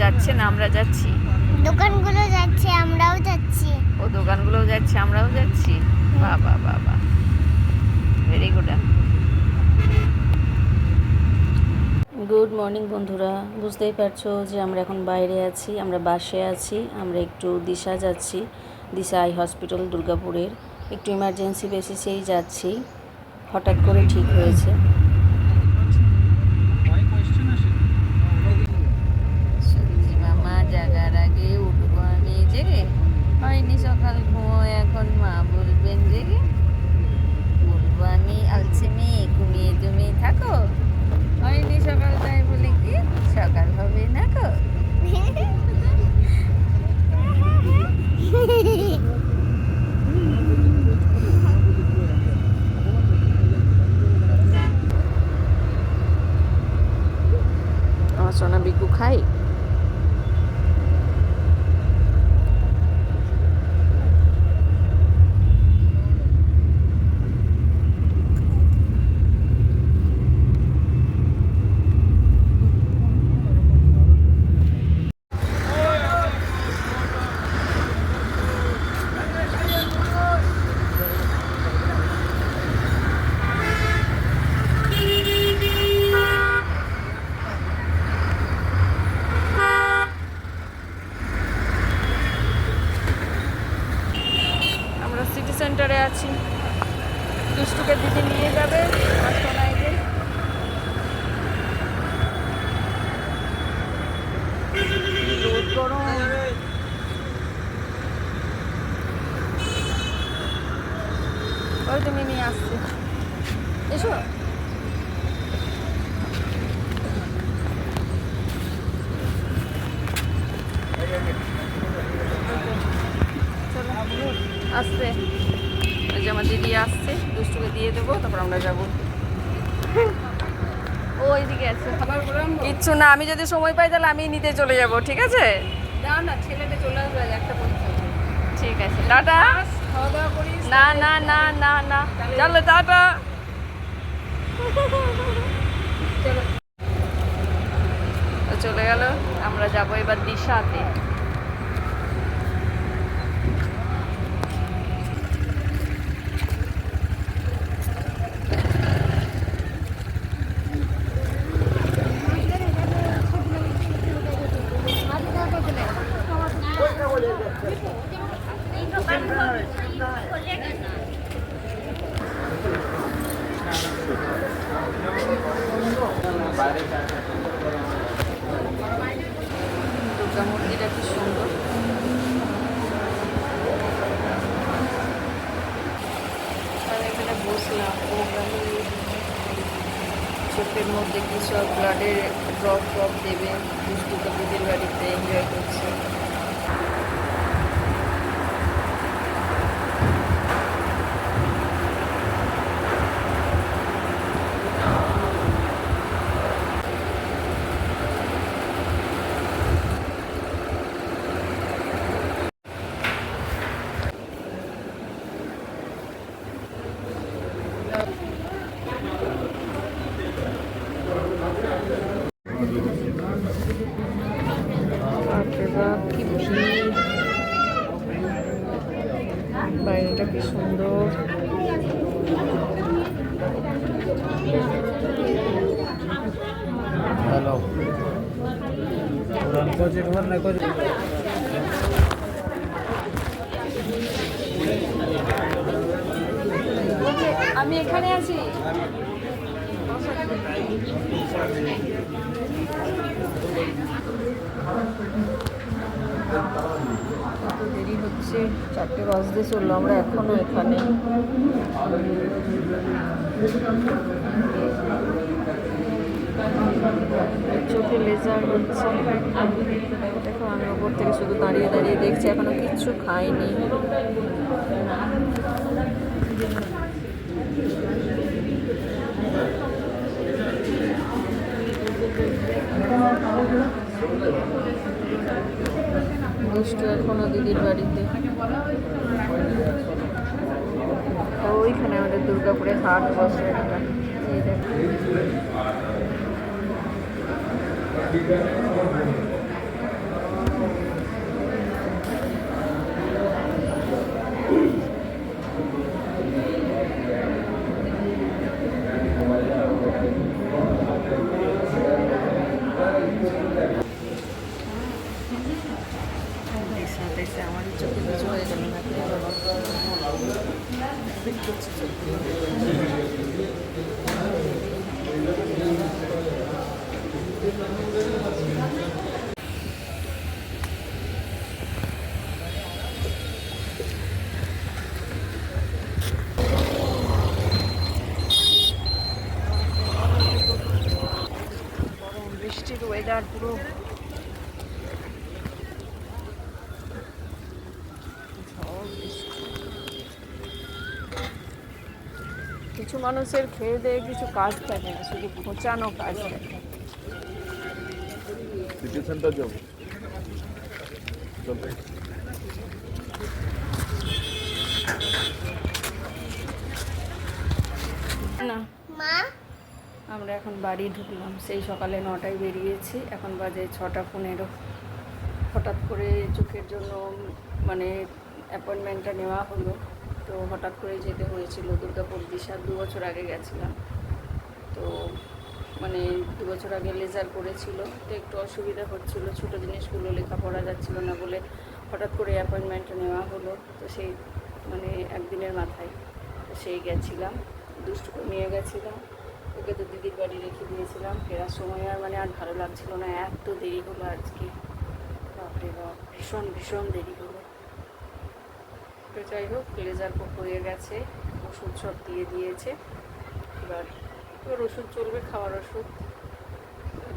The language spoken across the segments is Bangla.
যাচ্ছে না আমরা যাচ্ছি? দোকানগুলো যাচ্ছে, আমরাও যাচ্ছি। ও দোকানগুলোও যাচ্ছে, আমরাও যাচ্ছি। বাবা বাবা, ভেরি গুড। গুড মর্নিং বন্ধুরা, বুঝতেই পারছো যে আমরা এখন বাইরে আছি, আমরা বাসে আছি। আমরা একটু দিশা যাচ্ছি, দিশা আই হসপিটাল দুর্গাপুরের। একটু ইমার্জেন্সি বেসিসেই যাচ্ছি, হঠাৎ করে ঠিক হয়েছে। সত্যি মামা জাগার আগে উঠবো আমি জেগে, হয়নি সকাল ঘুমো, এখন মা বলবেন জেগে। বলবো আমি আলসে মেয়ে, ঘুমিয়ে তুমি থাকো, হয়নি সকাল, তাই বলে কি সকাল হবে না গো? আমার সোনা বিকু খাই। সিটি সেন্টারে আছি, দুষ্টুকে দিদি নিয়ে যাবে। রোদ গরম, ওই তুমি নিয়ে আসছে, এসো। আসছে, ওই যে আমার দিদি আসছে, দুষ্টুকে দিয়ে দেবো, তারপর আমরা যাবো। ও ওইদিকে আছে, কিচ্ছু না, আমি যদি সময় পাই তাহলে আমি নিতে চলে যাব, ঠিক আছে? না ছেলেটা চলে আসবে, একটা পরীক্ষা। ঠিক আছে, টাটা। না না না না না, চলো টাটা। চলে গেল, আমরা যাবো এবার দিশাতে। দুর্গা মূর্তিটা কি সুন্দর। এখানে বসলাম, চোখের মধ্যে কি সব ব্লাডের ড্রপ টপ দেবে, দুষ্টুকে দিদির বাড়িতে এনজয় করছে। কি ভিড়, বাইরেটা কি সুন্দর। আমি এখানে আছি। দেরি হচ্ছে, 4টে বাজতে চললো, আমরা এখনো এখানে। চোখে লেজার হচ্ছে, দেখো আমি ওপর থেকে শুধু দাঁড়িয়ে দাঁড়িয়ে দেখছি, এখনো কিচ্ছু খাইনি। দুষ্টু এখনো দিদির বাড়িতে। ওইখানে আমাদের দুর্গাপুরে হাট বসে একটা, এই দেখো। এর সাথে এসে আমারই চোখে কিছু হয়ে গেল না গরম বৃষ্টির ওয়েদার পুরো কিছু মানুষের খেয়ে দেয়ে কিছু কাজ থাকে না, শুধু ঘোচানো কাজ থাকে। সিটি সেন্টার যাবো চলবে। না মা আমরা এখন বাড়ি ঢুকলাম, সেই সকালে 9টায় বেরিয়েছি, এখন বাজে 6:15। হঠাৎ করে চোখের জন্য মানে অ্যাপয়েন্টমেন্টটা নেওয়া হলো, তো হঠাৎ করে যেতে হয়েছিল দুর্গাপুর দিশা। 2 বছর আগে গেছিলাম, তো মানে 2 বছর আগে লেজার করেছিল, তো একটু অসুবিধা হচ্ছিল, ছোটো জিনিসগুলো লেখাপড়া যাচ্ছিল না বলে হঠাৎ করে অ্যাপয়েন্টমেন্ট নেওয়া হলো। তো সেই মানে একদিনের মাথায় তো সেই গেছিলাম, দুষ্টুকে নিয়ে গেছিলাম, ওকে তো দিদির বাড়ি রেখে দিয়েছিলাম। ফেরার সময় আর মানে আর ভালো লাগছিল না, এত দেরি হলো আজকে, বাপরে বাপ, ভীষণ ভীষণ দেরি হলো। তো যাই হোক, লেজার হয়ে গেছে, ওষুধ সব দিয়ে দিয়েছে। এবার ওষুধ চলবে, খাওয়ার ওষুধ।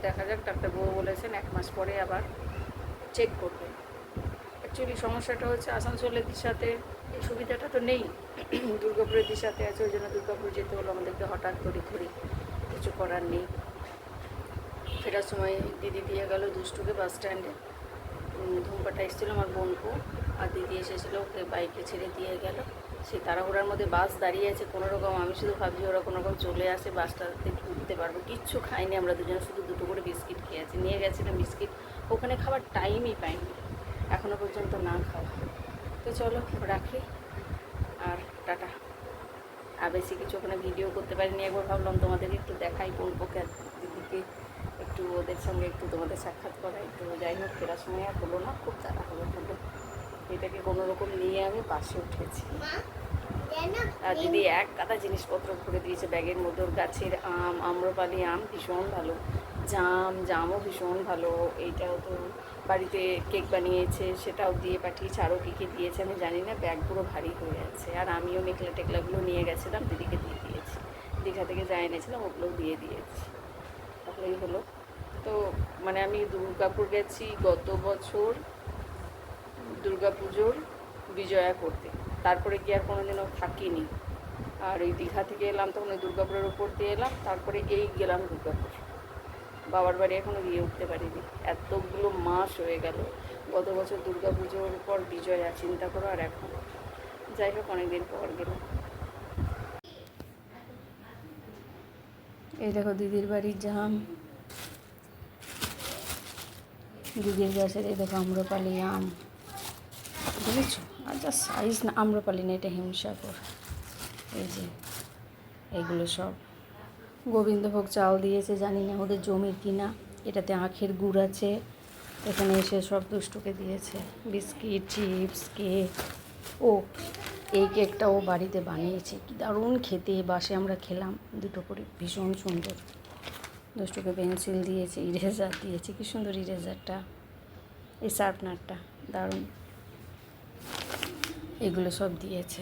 দেখা যাক, ডাক্তারবাবু বলেছেন 1 মাস পরে আবার চেক করবে। অ্যাকচুয়ালি সমস্যাটা হচ্ছে আসানসোলের দিশাতে এই সুবিধাটা তো নেই, দুর্গাপুরের দিশাতে আছে, ওই জন্য দুর্গাপুর যেতে হলো আমাদেরকে হঠাৎ করে, কিছু করার নেই। ফেরার সময় দিদি দিয়ে গেল দুষ্টুকে বাস স্ট্যান্ডে। ধূমপাটা এসেছিলো আমার বোনপো, আর দিদি এসেছিলো, ওকে বাইকে ছেড়ে দিয়ে গেল। সেই তাড়াহুড়ার মধ্যে বাস দাঁড়িয়ে আছে কোনো রকম, আমি শুধু ভাবছি ওরা কোনো রকম চলে আসে, বাসটাতে উঠতে পারবো। কিচ্ছু খাইনি আমরা দুজনে, শুধু 2টো করে বিস্কিট খেয়েছি, নিয়ে গেছিলাম বিস্কিট, ওখানে খাবার টাইমই পাইনি, এখনও পর্যন্ত না খাওয়া। তো চলো রাখি, আর টাটা। আর বেশি কিছু ওখানে ভিডিও করতে পারিনি, একবার ভাবলাম তোমাদেরকে একটু দেখাই, বোনপোকে দিদিকে একটু, ওদের সঙ্গে একটু তোমাদের সাক্ষাৎ করাই। তো যাই হোক, ফেরার সময় আর হলো না, খুব তাড়াহুড়ো হলো, এটাকে কোনো রকম নিয়ে আমি বাসে উঠেছি। মা জানো আর দিদি এক গাদা জিনিসপত্র ভরে দিয়েছে ব্যাগের মধ্যে, ওর গাছের আম, আম্রপালি আম ভীষণ ভালো, জামও ভীষণ ভালো, এইটাও তো বাড়িতে কেক বানিয়েছে, সেটাও দিয়ে পাঠিয়েছে, আরও কী কী দিয়েছে আমি জানি না, ব্যাগ পুরো ভারী হয়ে আছে। আর আমিও মেঘলা টেকলাগুলো নিয়ে গেছিলাম, দিদিকে দিয়ে দিয়েছি, দীঘা থেকে যা এনেছিলাম ওগুলোও দিয়ে দিয়েছি, তাহলেই হলো। তো মানে আমি দুর্গাপুর গেছি গত বছর দুর্গাপুজোর বিজয়া করতে, তারপরে কি আর কোনোদিনও থাকিনি। আর ওই দীঘা থেকে এলাম তখন ওই দুর্গাপুরের উপর দিয়ে এলাম, তারপরে এই গেলাম দুর্গাপুর। বাবার বাড়ি এখনও গিয়ে উঠতে পারিনি, এতগুলো মাস হয়ে গেল। গত বছর দুর্গাপুজোর পর বিজয়া, চিন্তা করো, আর এখন যাই হোক অনেকদিন পর গেলাম। এই দেখো দিদির বাড়ির জাম, দিদির গাছের এই দেখো আম্রপালি আম, বুঝেছো? আর যা সাইজ না, আম্রপালি না, এটা হিমসাগর। এই যে এগুলো সব গোবিন্দভোগ চাল দিয়েছে, জানি না ওদের জমির কিনা। এটাতে আখের গুড় আছে, এখানে এসে সব দুষ্টুকে দিয়েছে বিস্কিট, চিপস, কেক। ও এই কেকটা ও বাড়িতে বানিয়েছে, কি দারুণ খেতে, বাসে আমরা খেলাম 2টো করে, ভীষণ সুন্দর। দুষ্টুকে পেন্সিল দিয়েছে, ইরেজার দিয়েছে, কি সুন্দর ইরেজারটা, এই শার্পনারটা দারুণ, এগুলো সব দিয়েছে।